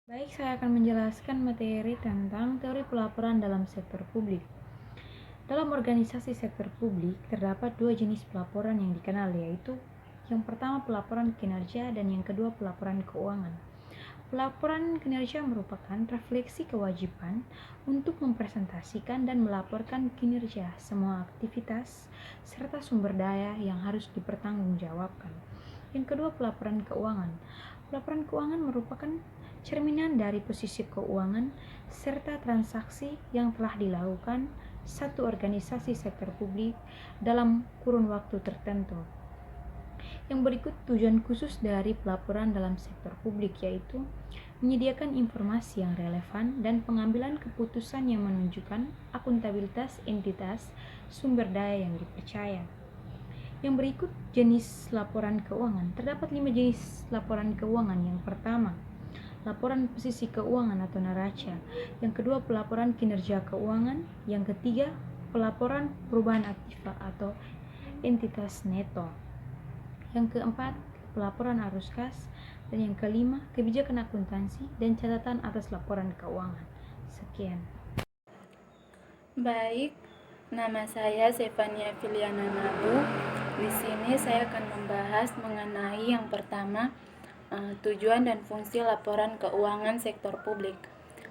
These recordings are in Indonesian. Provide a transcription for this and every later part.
Baik, saya akan menjelaskan materi tentang teori pelaporan dalam sektor publik. Dalam organisasi sektor publik, terdapat dua jenis pelaporan yang dikenal, yaitu yang pertama pelaporan kinerja dan yang kedua pelaporan keuangan. Pelaporan kinerja merupakan refleksi kewajiban untuk mempresentasikan dan melaporkan kinerja semua aktivitas serta sumber daya yang harus dipertanggungjawabkan. Yang kedua, pelaporan keuangan. Pelaporan keuangan merupakan cerminan dari posisi keuangan serta transaksi yang telah dilakukan satu organisasi sektor publik dalam kurun waktu tertentu. Yang berikut tujuan khusus dari pelaporan dalam sektor publik, yaitu menyediakan informasi yang relevan dan pengambilan keputusan yang menunjukkan akuntabilitas entitas sumber daya yang dipercaya. Yang berikut jenis laporan keuangan. Terdapat 5 jenis laporan keuangan. Yang pertama, laporan posisi keuangan atau neraca. Yang kedua, pelaporan kinerja keuangan. Yang ketiga, pelaporan perubahan aktiva atau entitas neto. Yang keempat, pelaporan arus kas. Dan yang kelima, kebijakan akuntansi dan catatan atas laporan keuangan. Sekian. Baik, nama saya Zefania Filiana Nabu. Di sini saya akan membahas mengenai yang pertama, tujuan dan fungsi laporan keuangan sektor publik.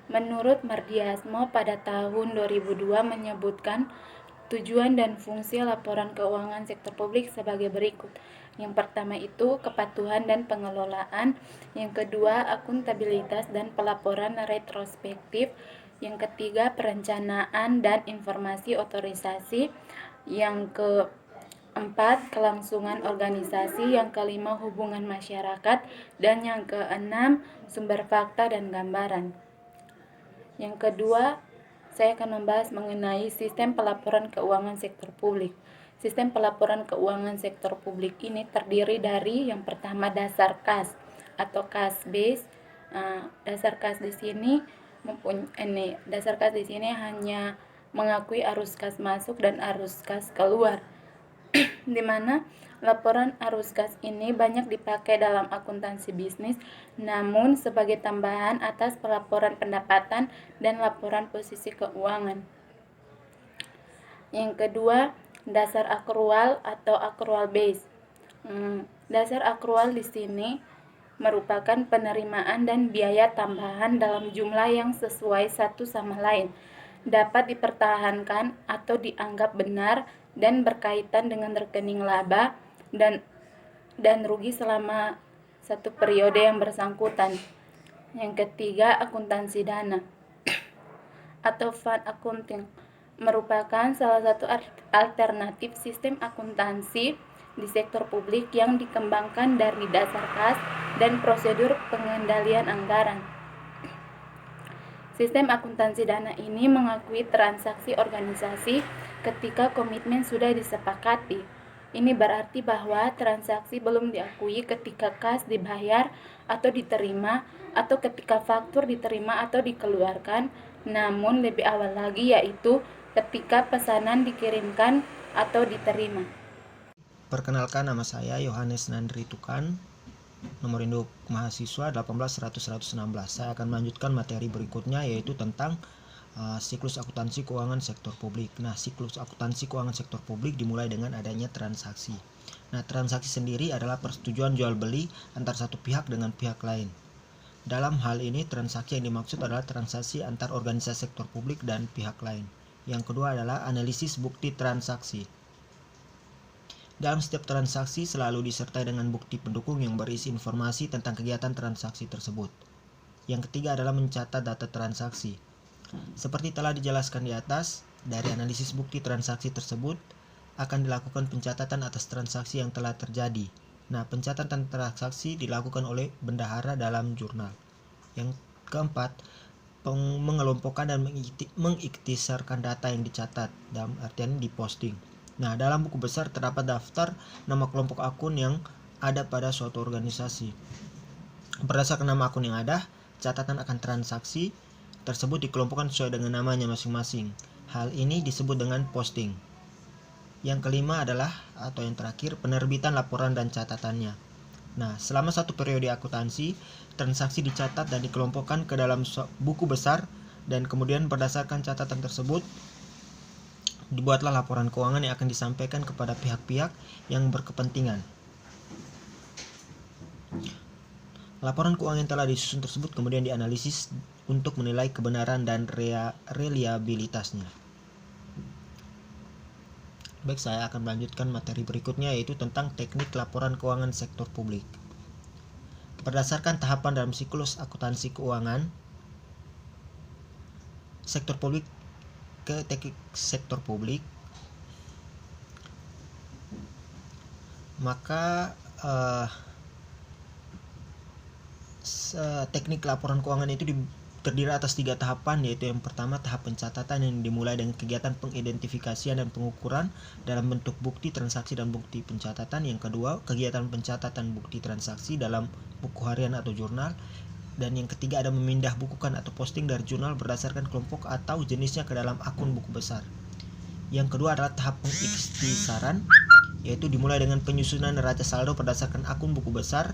Menurut Mardiasmo pada tahun 2002 menyebutkan tujuan dan fungsi laporan keuangan sektor publik sebagai berikut. Yang pertama itu kepatuhan dan pengelolaan, yang kedua akuntabilitas dan pelaporan retrospektif, yang ketiga perencanaan dan informasi otorisasi, yang keempat kelangsungan organisasi, yang kelima hubungan masyarakat, dan yang keenam sumber fakta dan gambaran. Yang kedua, saya akan membahas mengenai sistem pelaporan keuangan sektor publik. Sistem pelaporan keuangan sektor publik ini terdiri dari yang pertama dasar kas atau kas base. Dasar kas di sini hanya mengakui arus kas masuk dan arus kas keluar, di mana laporan arus kas ini banyak dipakai dalam akuntansi bisnis, namun sebagai tambahan atas pelaporan pendapatan dan laporan posisi keuangan. Yang kedua, dasar akrual atau accrual base. Dasar akrual di sini merupakan penerimaan dan biaya tambahan dalam jumlah yang sesuai satu sama lain, dapat dipertahankan atau dianggap benar dan berkaitan dengan rekening laba dan rugi selama satu periode yang bersangkutan. Yang ketiga, akuntansi dana atau fund accounting merupakan salah satu alternatif sistem akuntansi di sektor publik yang dikembangkan dari dasar kas dan prosedur pengendalian anggaran. Sistem akuntansi dana ini mengakui transaksi organisasi ketika komitmen sudah disepakati. Ini berarti bahwa transaksi belum diakui ketika kas dibayar atau diterima, atau ketika faktur diterima atau dikeluarkan, namun lebih awal lagi, yaitu ketika pesanan dikirimkan atau diterima. Perkenalkan, nama saya Yohanes Nandri Tukan, nomor induk mahasiswa 18.100.116. Saya akan melanjutkan materi berikutnya, yaitu tentang siklus akuntansi keuangan sektor publik. Nah, siklus akuntansi keuangan sektor publik dimulai dengan adanya transaksi. Nah, transaksi sendiri adalah persetujuan jual beli antar satu pihak dengan pihak lain. Dalam hal ini, transaksi yang dimaksud adalah transaksi antar organisasi sektor publik dan pihak lain. Yang kedua adalah analisis bukti transaksi. Dalam setiap transaksi selalu disertai dengan bukti pendukung yang berisi informasi tentang kegiatan transaksi tersebut. Yang ketiga adalah mencatat data transaksi. Seperti telah dijelaskan di atas, dari analisis bukti transaksi tersebut akan dilakukan pencatatan atas transaksi yang telah terjadi. Nah, pencatatan transaksi dilakukan oleh bendahara dalam jurnal. Yang keempat, mengelompokkan dan mengiktisarkan data yang dicatat, dalam artian diposting. Nah, dalam buku besar terdapat daftar nama kelompok akun yang ada pada suatu organisasi. Berdasarkan nama akun yang ada, catatan akan transaksi tersebut dikelompokkan sesuai dengan namanya masing-masing. Hal ini disebut dengan posting. Yang kelima adalah, atau yang terakhir, penerbitan laporan dan catatannya. Nah, selama satu periode akuntansi, transaksi dicatat dan dikelompokkan ke dalam buku besar, dan kemudian berdasarkan catatan tersebut dibuatlah laporan keuangan yang akan disampaikan kepada pihak-pihak yang berkepentingan. Laporan keuangan yang telah disusun tersebut kemudian dianalisis untuk menilai kebenaran dan reliabilitasnya. Baik, saya akan melanjutkan materi berikutnya, yaitu tentang teknik laporan keuangan sektor publik. Berdasarkan tahapan dalam siklus akuntansi keuangan sektor publik ke teknik sektor publik, maka teknik laporan keuangan itu terdiri atas 3 tahapan, yaitu yang pertama tahap pencatatan yang dimulai dengan kegiatan pengidentifikasian dan pengukuran dalam bentuk bukti transaksi dan bukti pencatatan. Yang kedua, kegiatan pencatatan bukti transaksi dalam buku harian atau jurnal. Dan yang ketiga ada memindah bukukan atau posting dari jurnal berdasarkan kelompok atau jenisnya ke dalam akun buku besar. Yang kedua adalah tahap pengikhtisaran, yaitu dimulai dengan penyusunan neraca saldo berdasarkan akun buku besar.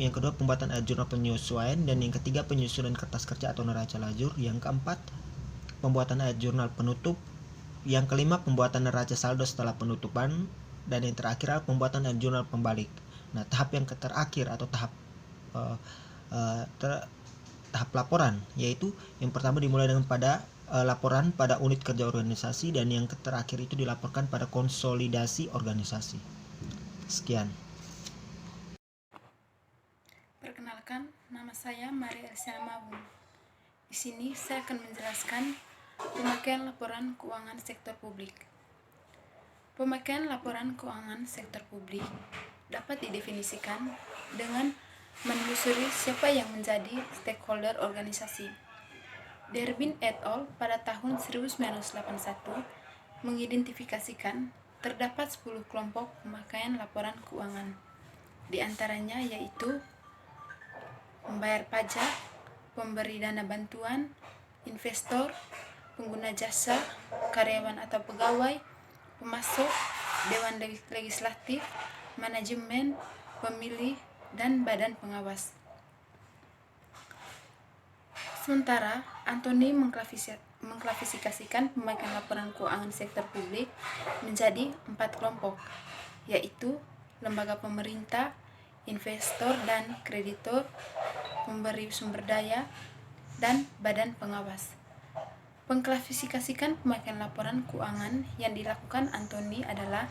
Yang kedua pembuatan ayat jurnal penyesuaian, dan yang ketiga penyusunan kertas kerja atau neraca lajur. Yang keempat pembuatan ayat jurnal penutup. Yang kelima pembuatan neraca saldo setelah penutupan, dan yang terakhir adalah pembuatan ayat jurnal pembalik. Nah, tahap yang terakhir atau tahap laporan, yaitu yang pertama dimulai dengan laporan pada unit kerja organisasi, dan yang terakhir itu dilaporkan pada konsolidasi organisasi. Sekian. Perkenalkan, nama saya Maria Elsiana Mabung. Di sini saya akan menjelaskan pemakaian laporan keuangan sektor publik. Pemakaian laporan keuangan sektor publik dapat didefinisikan dengan menelusuri siapa yang menjadi stakeholder organisasi. Derbin et al. Pada tahun 1981 mengidentifikasikan terdapat 10 kelompok pemakaian laporan keuangan. Di antaranya yaitu pembayar pajak, pemberi dana bantuan, investor, pengguna jasa, karyawan atau pegawai, pemasok, dewan legislatif, manajemen, pemilih, dan badan pengawas. Sementara, Anthony mengklasifikasikan pemakaian laporan keuangan sektor publik menjadi 4 kelompok, yaitu lembaga pemerintah, investor dan kreditor, pemberi sumber daya, dan badan pengawas. Pengklasifikasikan pemakaian laporan keuangan yang dilakukan Anthony adalah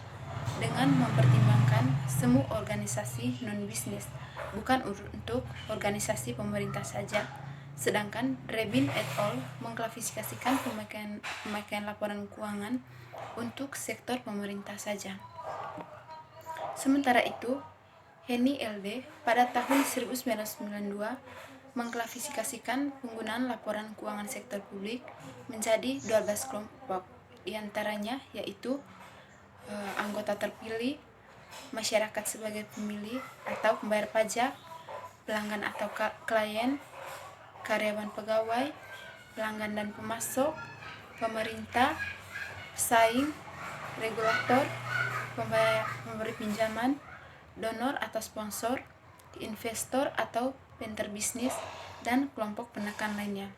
dengan mempertimbangkan semua organisasi non-bisnis, bukan untuk organisasi pemerintah saja. Sedangkan Rebin et al. Mengklasifikasikan pemakaian laporan keuangan untuk sektor pemerintah saja. Sementara itu, Henny LD pada tahun 1992 mengklasifikasikan penggunaan laporan keuangan sektor publik menjadi 12 kelompok, diantaranya yaitu anggota terpilih, masyarakat sebagai pemilih atau pembayar pajak, pelanggan atau klien, karyawan pegawai, pelanggan dan pemasok, pemerintah, pesaing, regulator, pemberi pinjaman, donor atau sponsor, investor atau penterbisnis, dan kelompok penekan lainnya.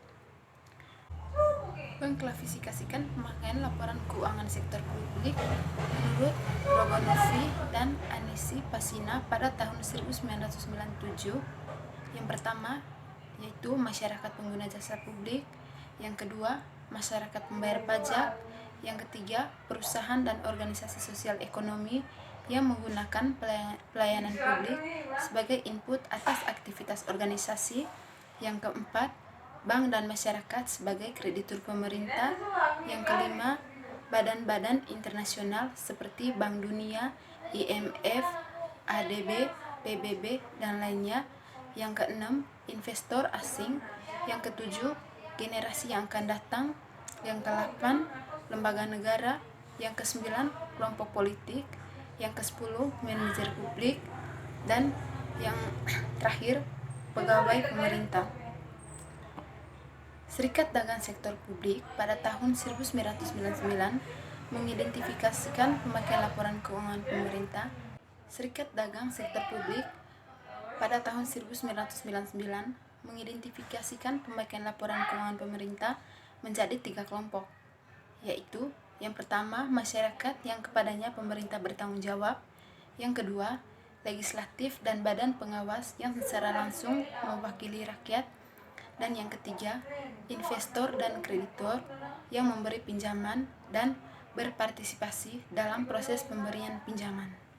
Mengklasifikasikan pemakaian laporan keuangan sektor publik menurut Rogonovi dan Anisi Pasina pada tahun 1997. Yang pertama yaitu masyarakat pengguna jasa publik, yang kedua masyarakat pembayar pajak, yang ketiga perusahaan dan organisasi sosial ekonomi yang menggunakan pelayanan publik sebagai input atas aktivitas organisasi, yang keempat bank dan masyarakat sebagai kreditur pemerintah, yang kelima badan-badan internasional seperti Bank Dunia, IMF, ADB, PBB, dan lainnya, yang keenam investor asing, yang ketujuh generasi yang akan datang, yang ke-8 lembaga negara, yang ke-9 kelompok politik, yang ke-10 manajer publik, dan yang terakhir pegawai pemerintah. Serikat Dagang Sektor Publik pada tahun 1999 mengidentifikasikan pemakaian laporan keuangan pemerintah. Serikat Dagang Sektor Publik pada tahun 1999 mengidentifikasikan pemakaian laporan keuangan pemerintah menjadi 3 kelompok, yaitu yang pertama, masyarakat yang kepadanya pemerintah bertanggung jawab. Yang kedua, legislatif dan badan pengawas yang secara langsung mewakili rakyat. Dan yang ketiga, investor dan kreditor yang memberi pinjaman dan berpartisipasi dalam proses pemberian pinjaman.